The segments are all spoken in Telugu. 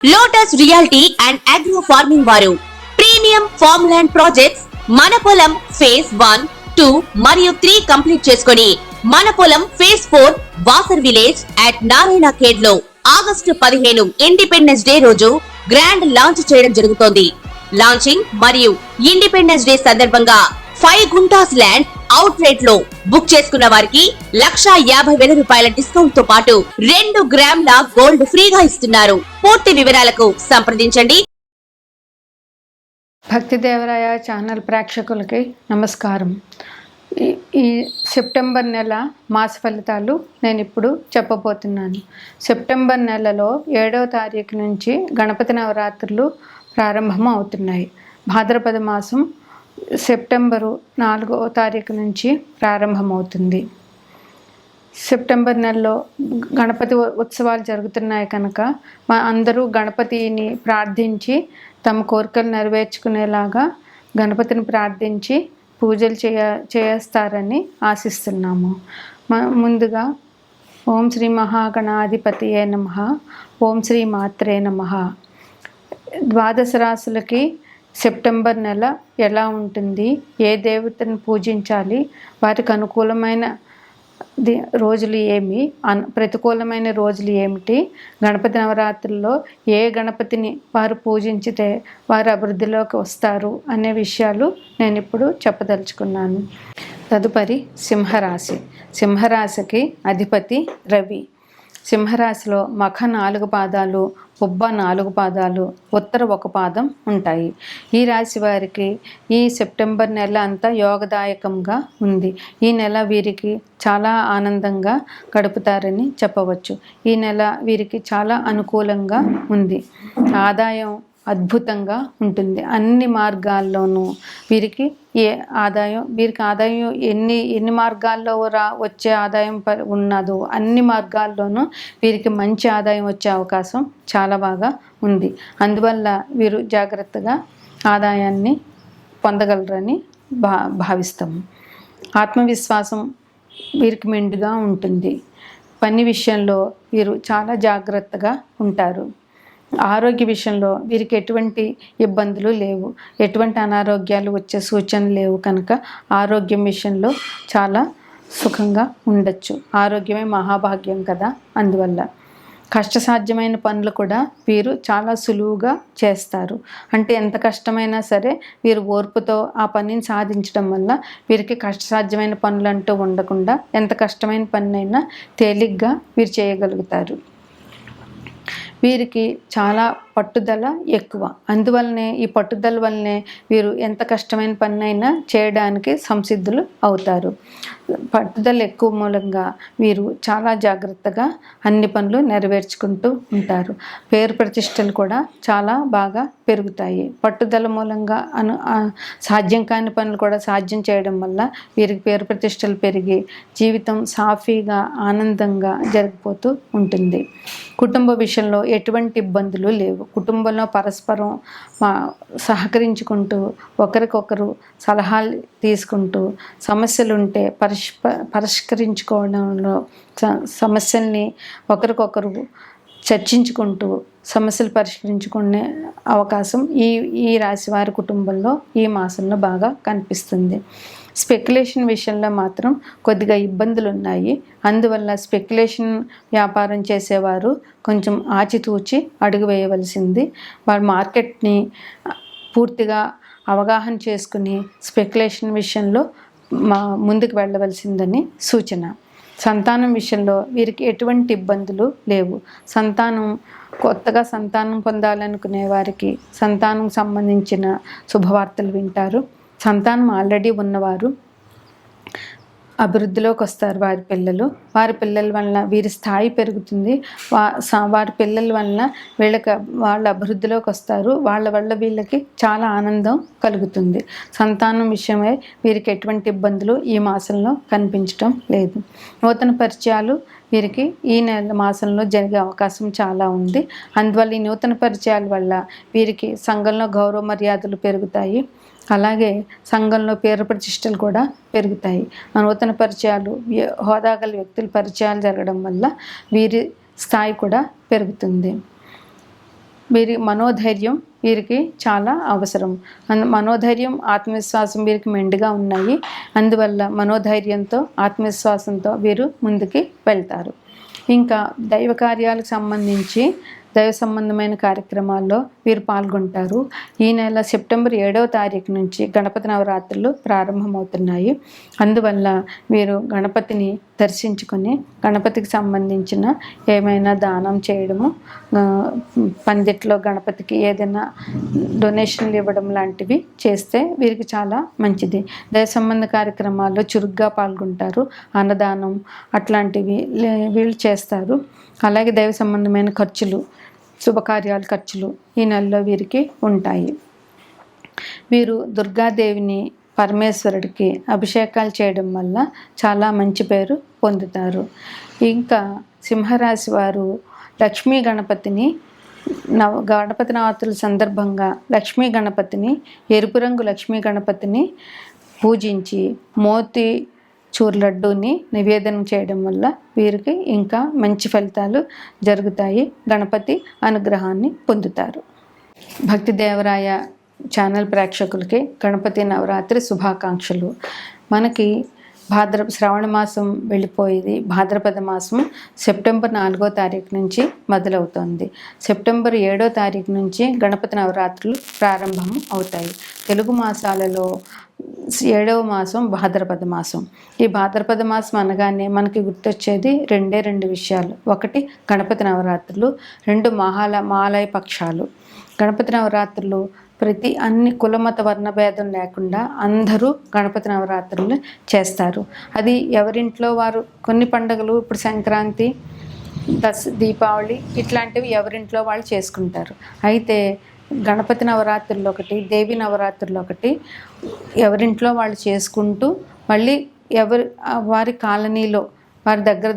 Lotus reality and agro farming వారు ప్రీమియం ఫార్మ్ ల్యాండ్ ప్రాజెక్ట్స్ మన పొలం ఫేజ్ 1, 2 మరియు 3 కంప్లీట్ చేసుకొని మన పొలం phase 4 Wasar village at Narayana Khed లో ఆగస్టు 15 ఇండిపెండెన్స్ డే రోజు గ్రాండ్ లాంచ్ చేయడం జరుగుతోంది. లాంచింగ్ మరియు ఇండిపెండెన్స్ డే సందర్భంగా 5 గుంటాస్ ల్యాండ్ అవుట్ రేట్ లో బుక్ చేసుకున్న వారికి 1,50,000 రూపాయల డిస్కౌంట్ తో పాటు 2 గ్రాముల గోల్డ్ ఫ్రీగా ఇస్తున్నారు. పూర్తి వివరాలకు సంప్రదించండి. భక్తి దేవరాయ ఛానల్ ప్రేక్షకులకి నమస్కారం. ఈ సెప్టెంబర్ నెల మాస ఫలితాలు నేను ఇప్పుడు చెప్పబోతున్నాను. సెప్టెంబర్ నెలలో 7వ తారీఖు నుంచి గణపతి నవరాత్రులు ప్రారంభం అవుతున్నాయి. భాద్రపద మాసం సెప్టెంబరు 4వ తారీఖు నుంచి ప్రారంభమవుతుంది. సెప్టెంబర్ నెలలో గణపతి ఉత్సవాలు జరుగుతున్నాయి కనుక అందరూ గణపతిని ప్రార్థించి తమ కోరికలు నెరవేర్చుకునేలాగా గణపతిని ప్రార్థించి పూజలు చేస్తారని ఆశిస్తున్నాము. ముందుగా ఓం శ్రీ మహాగణాధిపతియే నమః, ఓం శ్రీ మాత్రే నమః. ద్వాదశ రాశులకి సెప్టెంబర్ నెల ఎలా ఉంటుంది, ఏ దేవతను పూజించాలి, వారికి అనుకూలమైన రోజులు ఏమి, ప్రతికూలమైన రోజులు ఏమిటి, గణపతి నవరాత్రుల్లో ఏ గణపతిని వారు పూజించితే వారు అభివృద్ధిలోకి వస్తారు అనే విషయాలు నేను ఇప్పుడు చెప్పదలుచుకున్నాను. తదుపరి సింహరాశి. సింహరాశికి అధిపతి రవి. సింహరాశిలో మఖ 4 పాదాలు, పుబ్బ 4 పాదాలు, ఉత్తర 1 పాదం ఉంటాయి. ఈ రాశి వారికి ఈ సెప్టెంబర్ నెల అంతా యోగదాయకంగా ఉంది. ఈ నెల వీరికి చాలా ఆనందంగా గడుపుతారని చెప్పవచ్చు. ఈ నెల వీరికి చాలా అనుకూలంగా ఉంది. ఆదాయం అద్భుతంగా ఉంటుంది. అన్ని మార్గాల్లోనూ వీరికి ఆదాయం ఎన్ని మార్గాల్లో వచ్చే ఆదాయం ఉన్నదో అన్ని మార్గాల్లోనూ వీరికి మంచి ఆదాయం వచ్చే అవకాశం చాలా బాగా ఉంది. అందువల్ల వీరు జాగ్రత్తగా ఆదాయాన్ని పొందగలరని భావిస్తాము. ఆత్మవిశ్వాసం వీరికి మెండుగా ఉంటుంది. పని విషయంలో వీరు చాలా జాగ్రత్తగా ఉంటారు. ఆరోగ్య విషయంలో వీరికి ఎటువంటి ఇబ్బందులు లేవు, ఎటువంటి అనారోగ్యాలు వచ్చే సూచనలు లేవు కనుక ఆరోగ్యం విషయంలో చాలా సుఖంగా ఉండొచ్చు. ఆరోగ్యమే మహాభాగ్యం కదా. అందువల్ల కష్టసాధ్యమైన పనులు కూడా వీరు చాలా సులువుగా చేస్తారు. అంటే ఎంత కష్టమైనా సరే వీరు ఓర్పుతో ఆ పనిని సాధించడం వల్ల వీరికి కష్టసాధ్యమైన పనులు అంటూ ఉండకుండా ఎంత కష్టమైన పనినైనా తేలిగ్గా వీరు చేయగలుగుతారు. వీరికి చాలా పట్టుదల ఎక్కువ. అందువల్లనే ఈ పట్టుదల వల్లనే వీరు ఎంత కష్టమైన పనినైనా చేయడానికి సంసిద్ధులు అవుతారు. పట్టుదల ఎక్కువ మూలంగా వీరు చాలా జాగ్రత్తగా అన్ని పనులు నెరవేర్చుకుంటూ ఉంటారు. పేరు ప్రతిష్టలు కూడా చాలా బాగా పెరుగుతాయి. పట్టుదల మూలంగా సాధ్యం కాని పనులు కూడా సాధ్యం చేయడం వల్ల వీరికి పేరు ప్రతిష్టలు పెరిగి జీవితం సాఫీగా ఆనందంగా జరిగిపోతూ ఉంటుంది. కుటుంబ విషయంలో ఎటువంటి ఇబ్బందులు లేవు. కుటుంబంలో పరస్పరం సహకరించుకుంటూ ఒకరికొకరు సలహాలు తీసుకుంటూ సమస్యలు ఉంటే పరిష్కరించుకోవడంలో సమస్యల్ని ఒకరికొకరు చర్చించుకుంటూ సమస్యలు పరిష్కరించుకునే అవకాశం ఈ రాశి వారి కుటుంబంలో ఈ మాసంలో బాగా కనిపిస్తుంది. స్పెక్యులేషన్ విషయంలో మాత్రం కొద్దిగా ఇబ్బందులు ఉన్నాయి. అందువల్ల స్పెక్యులేషన్ వ్యాపారం చేసేవారు కొంచెం ఆచితూచి అడుగు వేయవలసింది. వారు మార్కెట్ని పూర్తిగా అవగాహన చేసుకుని స్పెక్యులేషన్ విషయంలో ముందుకు వెళ్ళవలసిందని సూచన. సంతానం విషయంలో వీరికి ఎటువంటి ఇబ్బందులు లేవు. కొత్తగా సంతానం పొందాలనుకునే వారికి సంతానం సంబంధించిన శుభవార్తలు వింటారు. సంతానం ఆల్రెడీ ఉన్నవారు అభివృద్ధిలోకి వస్తారు. వారి పిల్లల వలన వీరి స్థాయి పెరుగుతుంది. వారి పిల్లల వలన వాళ్ళ అభివృద్ధిలోకి వస్తారు. వాళ్ళ వల్ల వీళ్ళకి చాలా ఆనందం కలుగుతుంది. సంతానం విషయమై వీరికి ఎటువంటి ఇబ్బందులు ఈ మాసంలో కనిపించడం లేదు. నూతన పరిచయాలు వీరికి ఈ నెల మాసంలో జరిగే అవకాశం చాలా ఉంది. అందువల్ల ఈ నూతన పరిచయాల వల్ల వీరికి సంఘంలో గౌరవ మర్యాదలు పెరుగుతాయి. అలాగే సంఘంలో పేరు ప్రతిష్టలు కూడా పెరుగుతాయి. నూతన పరిచయాలు, హోదాగల వ్యక్తుల పరిచయాలు జరగడం వల్ల వీరి స్థాయి కూడా పెరుగుతుంది. వీరి మనోధైర్యం వీరికి చాలా అవసరం. మనోధైర్యం, ఆత్మవిశ్వాసం వీరికి మెండుగా ఉన్నాయి. అందువల్ల మనోధైర్యంతో, ఆత్మవిశ్వాసంతో వీరు ముందుకి వెళ్తారు. ఇంకా దైవ కార్యాలకు సంబంధించి దైవ సంబంధమైన కార్యక్రమాల్లో వీరు పాల్గొంటారు. ఈ నెల సెప్టెంబర్ 7వ తారీఖు నుంచి గణపతి నవరాత్రులు ప్రారంభమవుతున్నాయి. అందువల్ల వీరు గణపతిని దర్శించుకొని గణపతికి సంబంధించిన ఏమైనా దానం చేయడము, పందిట్లో గణపతికి ఏదైనా డొనేషన్లు ఇవ్వడం లాంటివి చేస్తే వీరికి చాలా మంచిది. దైవ సంబంధ కార్యక్రమాల్లో చురుగ్గా పాల్గొంటారు. అన్నదానం అట్లాంటివి వీళ్ళు చేస్తారు. అలాగే దైవ సంబంధమైన ఖర్చులు, శుభకార్యాల ఖర్చులు ఈ నెలలో వీరికి ఉంటాయి. వీరు దుర్గాదేవిని, పరమేశ్వరుడికి అభిషేకాలు చేయడం వల్ల చాలా మంచి పేరు పొందుతారు. ఇంకా సింహరాశి వారు లక్ష్మీ గణపతిని గణపతి నవరాత్రుల సందర్భంగా లక్ష్మీ గణపతిని, ఎరుపు రంగు లక్ష్మీ గణపతిని పూజించి మోతి చూర్ లడ్డూని నివేదన చేయడం వల్ల వీరికి ఇంకా మంచి ఫలితాలు జరుగుతాయి. గణపతి అనుగ్రహాన్ని పొందుతారు. భక్తి దేవరాయ ఛానల్ ప్రేక్షకులకి గణపతి నవరాత్రి శుభాకాంక్షలు. మనకి శ్రావణ మాసం వెళ్ళిపోయేది. భాద్రపద మాసం సెప్టెంబర్ 4వ తారీఖు నుంచి మొదలవుతుంది. సెప్టెంబర్ 7వ తారీఖు నుంచి గణపతి నవరాత్రులు ప్రారంభం అవుతాయి. తెలుగు మాసాలలో 7వ మాసం భాద్రపద మాసం. ఈ భాద్రపద మాసం అనగానే మనకి గుర్తొచ్చేది రెండు విషయాలు. ఒకటి గణపతి నవరాత్రులు, 2 మహాలయ పక్షాలు. గణపతి నవరాత్రులు అన్ని కులమత వర్ణభేదం లేకుండా అందరూ గణపతి నవరాత్రులు చేస్తారు. అది ఎవరింట్లో వారు. కొన్ని పండుగలు ఇప్పుడు సంక్రాంతి, దీపావళి ఇట్లాంటివి ఎవరింట్లో వాళ్ళు చేసుకుంటారు. అయితే గణపతి నవరాత్రులు ఒకటి, దేవి నవరాత్రులు ఒకటి ఎవరింట్లో వాళ్ళు చేసుకుంటూ మళ్ళీ వారి కాలనీలో వారి దగ్గర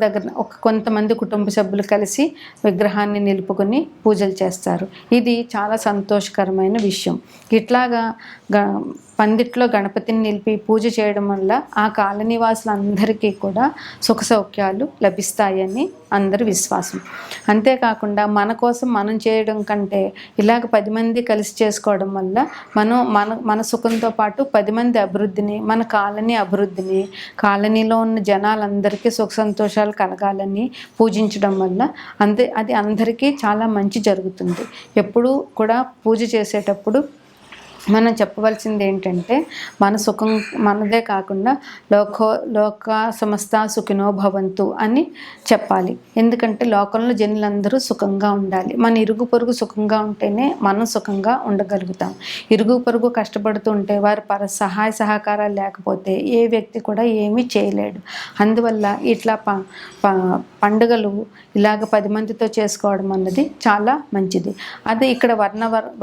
కొంతమంది కుటుంబ సభ్యులు కలిసి విగ్రహాన్ని నిలుపుకొని పూజలు చేస్తారు. ఇది చాలా సంతోషకరమైన విషయం. ఇట్లాగా పందిట్లో గణపతిని నిలిపి పూజ చేయడం వల్ల ఆ కాలనీ వాసులందరికీ కూడా సుఖ సౌఖ్యాలు లభిస్తాయని అందరి విశ్వాసం. అంతేకాకుండా మన కోసం మనం చేయడం కంటే ఇలాగ 10 మంది కలిసి చేసుకోవడం వల్ల మన సుఖంతో పాటు 10 మంది అభివృద్ధిని, మన కాలనీ అభివృద్ధిని, కాలనీలో ఉన్న జనాలందరికీ సుఖ సంతోషాలు కలగాలని పూజించడం వల్ల అది అందరికీ చాలా మంచి జరుగుతుంది. ఎప్పుడూ కూడా పూజ చేసేటప్పుడు మనం చెప్పవలసింది ఏంటంటే మన సుఖం మనదే కాకుండా లోక సమస్త సుఖినో భవంతు అని చెప్పాలి. ఎందుకంటే లోకంలో జనులందరూ సుఖంగా ఉండాలి. మన ఇరుగు పొరుగు సుఖంగా ఉంటేనే మనం సుఖంగా ఉండగలుగుతాం. ఇరుగు పొరుగు కష్టపడుతూ ఉంటే వారి సహాయ సహకారాలు లేకపోతే ఏ వ్యక్తి కూడా ఏమీ చేయలేడు. అందువల్ల ఇట్లా పండుగలు ఇలాగ 10 మందితో చేసుకోవడం అన్నది చాలా మంచిది. అదే ఇక్కడ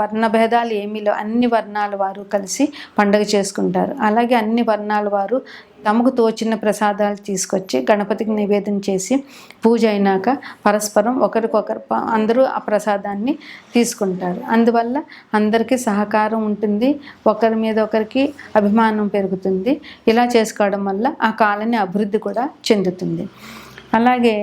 వర్ణభేదాలు ఏమీ లేవు. అన్ని వర్ణాల వారు కలిసి పండుగ చేసుకుంటారు. అలాగే అన్ని వర్ణాల వారు తమకు తోచిన ప్రసాదాలు తీసుకొచ్చి గణపతికి నివేదన చేసి పూజ అయినాక పరస్పరం ఒకరికొకరు అందరూ ఆ ప్రసాదాన్ని తీసుకుంటారు. అందువల్ల అందరికీ సహకారం ఉంటుంది, ఒకరి మీద ఒకరికి అభిమానం పెరుగుతుంది. ఇలా చేసుకోవడం వల్ల ఆ కాలనీ అభివృద్ధి కూడా చెందుతుంది. అలాగే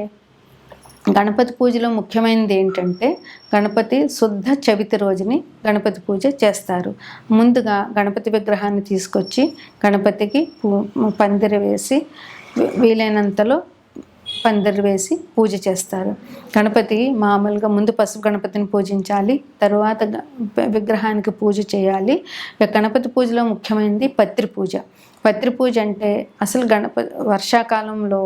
గణపతి పూజలో ముఖ్యమైనది ఏంటంటే గణపతి శుద్ధ చవితి రోజుని గణపతి పూజ చేస్తారు. ముందుగా గణపతి విగ్రహాన్ని తీసుకొచ్చి గణపతికి పందిరి వేసి వీలైనంతలో పందిరి వేసి పూజ చేస్తారు. గణపతి మామూలుగా ముందు పసుపు గణపతిని పూజించాలి, తరువాత విగ్రహానికి పూజ చేయాలి. గణపతి పూజలో ముఖ్యమైనది పత్రి పూజ. పత్రి పూజ అంటే అసలు వర్షాకాలంలో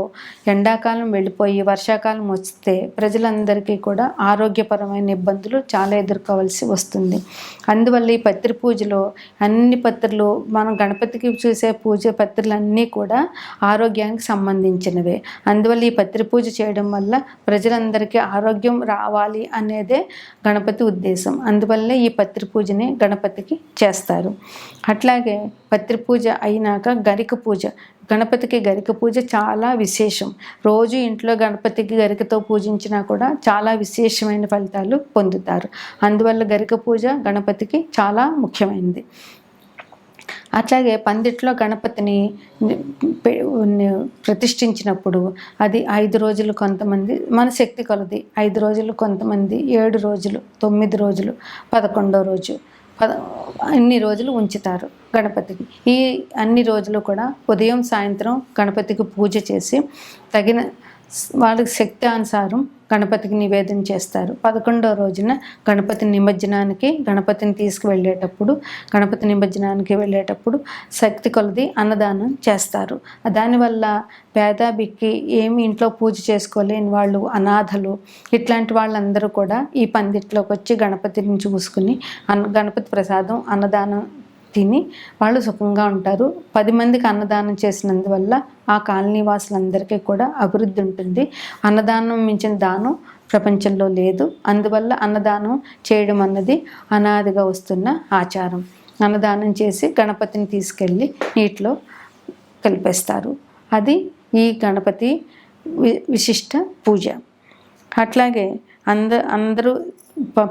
ఎండాకాలం వెళ్ళిపోయి వర్షాకాలం వస్తే ప్రజలందరికీ కూడా ఆరోగ్యపరమైన ఇబ్బందులు చాలా ఎదుర్కోవాల్సి వస్తుంది. అందువల్ల ఈ పత్రి పూజలో అన్ని పత్రులు మనం గణపతికి చూసే పూజ పత్రులన్నీ కూడా ఆరోగ్యానికి సంబంధించినవే. అందువల్ల ఈ పత్రి పూజ చేయడం వల్ల ప్రజలందరికీ ఆరోగ్యం రావాలి అనేదే గణపతి ఉద్దేశం. అందువల్ల ఈ పత్రి పూజని గణపతికి చేస్తారు. అట్లాగే పత్రి పూజ అయినాక గరిక పూజ. గణపతికి గరిక పూజ చాలా విశేషం. రోజు ఇంట్లో గణపతికి గరికతో పూజించినా కూడా చాలా విశేషమైన ఫలితాలు పొందుతారు. అందువల్ల గరిక పూజ గణపతికి చాలా ముఖ్యమైనది. అట్లాగే పందిట్లో గణపతిని ప్రతిష్ఠించినప్పుడు అది 5 రోజులు కొంతమంది, మన శక్తి కొలది 5 రోజులు కొంతమంది, 7 రోజులు, 9 రోజులు, 11వ రోజు అన్ని రోజులు ఉంచుతారు గణపతికి. ఈ అన్ని రోజులు కూడా ఉదయం సాయంత్రం గణపతికి పూజ చేసి తగిన వాళ్ళకి శక్తి అనుసారం గణపతికి నివేదన చేస్తారు. 11వ రోజున గణపతి నిమజ్జనానికి గణపతి నిమజ్జనానికి వెళ్ళేటప్పుడు శక్తి కొలది అన్నదానం చేస్తారు. దానివల్ల పేద బిక్కి ఏమి ఇంట్లో పూజ చేసుకోలేని వాళ్ళు, అనాథలు, ఇట్లాంటి వాళ్ళందరూ కూడా ఈ పందిట్లోకి వచ్చి గణపతిని చూసుకుని గణపతి ప్రసాదం అన్నదానం తిని వాళ్ళు సుఖంగా ఉంటారు. 10 మందికి అన్నదానం చేసినందువల్ల ఆ కాలనీ వాసులందరికీ కూడా అభివృద్ధి ఉంటుంది. అన్నదానం మించిన దానం ప్రపంచంలో లేదు. అందువల్ల అన్నదానం చేయడం అన్నది అనాదిగా వస్తున్న ఆచారం. అన్నదానం చేసి గణపతిని తీసుకెళ్ళి నీటిలో కలిపేస్తారు. అది ఈ గణపతి విశిష్ట పూజ. అట్లాగే అందరూ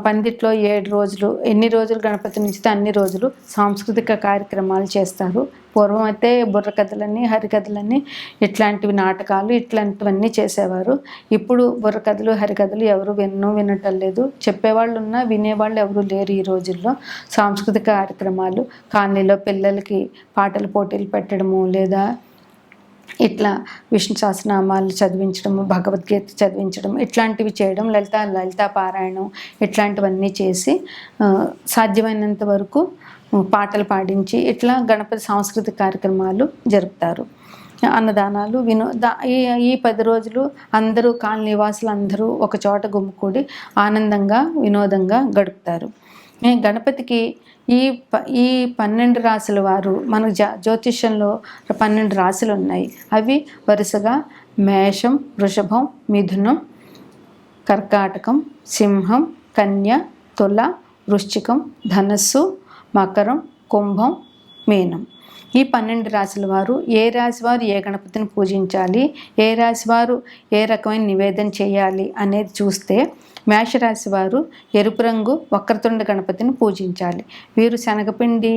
పందిట్లో 7 రోజులు, ఎన్ని రోజులు గణపతి నుంచితే అన్ని రోజులు సాంస్కృతిక కార్యక్రమాలు చేస్తారు. పూర్వం అయితే బుర్రకథలని, హరికథలని, ఇట్లాంటివి నాటకాలు ఇట్లాంటివన్నీ చేసేవారు. ఇప్పుడు బుర్రకథలు, హరికథలు ఎవరు వినటం లేదు. చెప్పేవాళ్ళు ఉన్నా వినేవాళ్ళు ఎవరు లేరు. ఈ రోజుల్లో సాంస్కృతిక కార్యక్రమాలు, కాలనీలో పిల్లలకి పాటల పోటీలు పెట్టడము, లేదా ఇట్లా విష్ణు సహస్రనామాలు చదివించడము, భగవద్గీత చదివించడం, ఇట్లాంటివి చేయడం, లలితా పారాయణం ఇట్లాంటివన్నీ చేసి సాధ్యమైనంత వరకు పాటలు పాడించి ఇట్లా గణపతి సాంస్కృతిక కార్యక్రమాలు జరుపుతారు. అన్నదానాలు, ఈ 10 రోజులు అందరూ కాలనీ నివాసులు అందరూ ఒక చోట గుమ్ముకూడి ఆనందంగా వినోదంగా గడుపుతారు. గణపతికి ఈ 12 రాశుల వారు, మనకు జ్యోతిష్యంలో 12 రాశులు ఉన్నాయి. అవి వరుసగా మేషం, వృషభం, మిథునం, కర్కాటకం, సింహం, కన్య, తుల, వృశ్చికం, ధనస్సు, మకరం, కుంభం, మీనం. ఈ 12 రాశుల వారు ఏ రాశి వారు ఏ గణపతిని పూజించాలి, ఏ రాశి వారు ఏ రకమైన నివేదన చేయాలి అనేది చూస్తే, మేషరాశి వారు ఎరుపు రంగు వక్రతుండ గణపతిని పూజించాలి. వీరు శనగపిండి,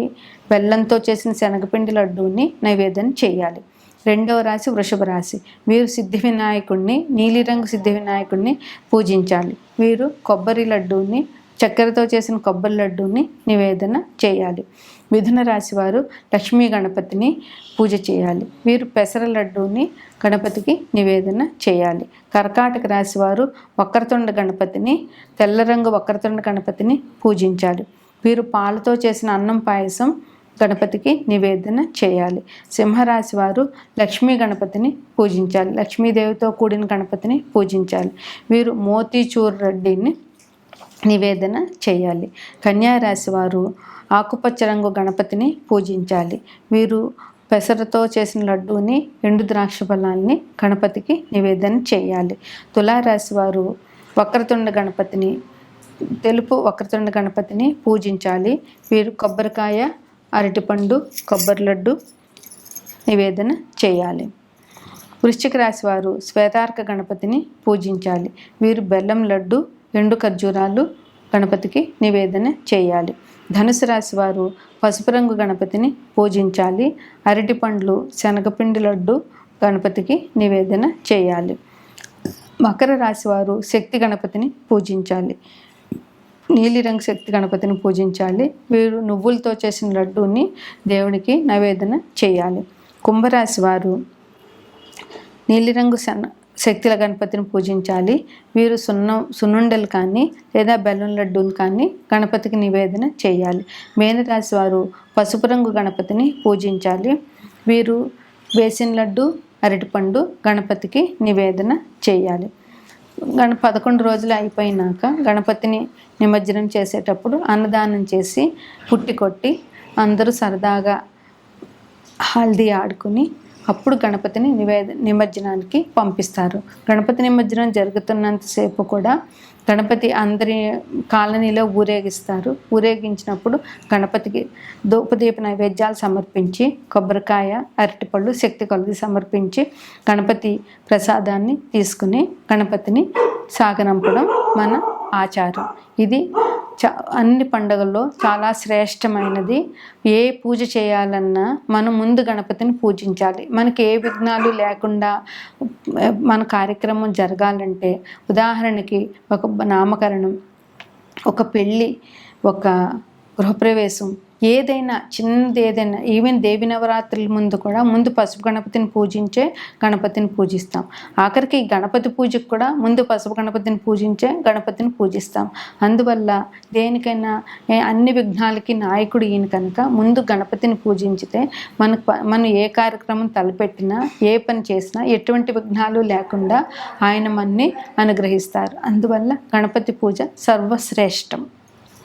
బెల్లంతో చేసిన శనగపిండి లడ్డూని నైవేద్యం చేయాలి. 2వ రాశి వృషభ రాశి. వీరు సిద్ధి వినాయకుడిని, నీలిరంగు సిద్ధి వినాయకుడిని పూజించాలి. వీరు కొబ్బరి లడ్డూని, చక్కెరతో చేసిన కొబ్బరి లడ్డూని నివేదన చేయాలి. మిథున రాశి వారు లక్ష్మీ గణపతిని పూజ చేయాలి. వీరు పెసర లడ్డూని గణపతికి నివేదన చేయాలి. కర్కాటక రాశి వారు వక్రతుండ గణపతిని, తెల్ల రంగు వక్రతుండ గణపతిని పూజించాలి. వీరు పాలతో చేసిన అన్నం పాయసం గణపతికి నివేదన చేయాలి. సింహరాశి వారు లక్ష్మీ గణపతిని పూజించాలి. లక్ష్మీదేవితో కూడిన గణపతిని పూజించాలి. వీరు మోతీచూర్ రెడ్డిని నివేదన చేయాలి. కన్యారాశి వారు ఆకుపచ్చ రంగు గణపతిని పూజించాలి. వీరు పెసరతో చేసిన లడ్డూని, ఎండు ద్రాక్ష ఫలాన్ని గణపతికి నివేదన చేయాలి. తులారాశి వారు వక్రతుండ గణపతిని, తెలుపు వక్రతుండ గణపతిని పూజించాలి. వీరు కొబ్బరికాయ, అరటిపండు, కొబ్బరి లడ్డు నివేదన చేయాలి. వృశ్చిక రాశి వారు శ్వేతార్క గణపతిని పూజించాలి. వీరు బెల్లం లడ్డు, ఎండు ఖర్జూరాలు గణపతికి నివేదన చేయాలి. ధనుసు రాశి వారు పసుపు రంగు గణపతిని పూజించాలి. అరటి పండ్లు, శనగపిండి లడ్డు గణపతికి నివేదన చేయాలి. మకర రాశి వారు శక్తి గణపతిని పూజించాలి. నీలిరంగు శక్తి గణపతిని పూజించాలి. వీరు నువ్వులతో చేసిన లడ్డూని దేవునికి నివేదన చేయాలి. కుంభరాశి వారు నీలిరంగు శక్తుల గణపతిని పూజించాలి. వీరు సున్నుండలు కానీ లేదా బెల్లం లడ్డూని కానీ గణపతికి నివేదన చేయాలి. మేనరాశి వారు పసుపు రంగు గణపతిని పూజించాలి. వీరు బేసిన్ లడ్డు, అరటిపండు గణపతికి నివేదన చేయాలి. 11 రోజులు అయిపోయినాక గణపతిని నిమజ్జనం చేసేటప్పుడు అన్నదానం చేసి పుట్టి కొట్టి అందరూ సరదాగా హల్దీ ఆడుకుని అప్పుడు గణపతిని నిమజ్జనానికి పంపిస్తారు. గణపతి నిమజ్జనం జరుగుతున్నంతసేపు కూడా గణపతి అందరి కాలనీలో ఊరేగిస్తారు. ఊరేగించినప్పుడు గణపతికి ధూపదీప నైవేద్యాలు సమర్పించి, కొబ్బరికాయ, అరటిపళ్ళు శక్తి కొలది సమర్పించి గణపతి ప్రసాదాన్ని తీసుకుని గణపతిని సాగనంపడం మన ఆచారం. ఇది అన్ని పండుగల్లో చాలా శ్రేష్టమైనది. ఏ పూజ చేయాలన్నా మనం ముందు గణపతిని పూజించాలి. మనకి ఏ విఘ్నాలు లేకుండా మన కార్యక్రమం జరగాలంటే, ఉదాహరణకి ఒక నామకరణం, ఒక పెళ్ళి, ఒక గృహప్రవేశం, ఏదైనా చిన్నది ఏదైనా, ఈవెన్ దేవి నవరాత్రుల ముందు కూడా ముందు పసుపు గణపతిని పూజించే గణపతిని పూజిస్తాం. ఆఖరికి గణపతి పూజకు కూడా ముందు పసుపు గణపతిని పూజించే గణపతిని పూజిస్తాం. అందువల్ల దేనికైనా అన్ని విఘ్నాలకి నాయకుడు ఈయన కనుక ముందు గణపతిని పూజించితే మనం ఏ కార్యక్రమం తలపెట్టినా, ఏ పని చేసినా ఎటువంటి విఘ్నాలు లేకుండా ఆయన మనని అనుగ్రహిస్తారు. అందువల్ల గణపతి పూజ సర్వశ్రేష్టం.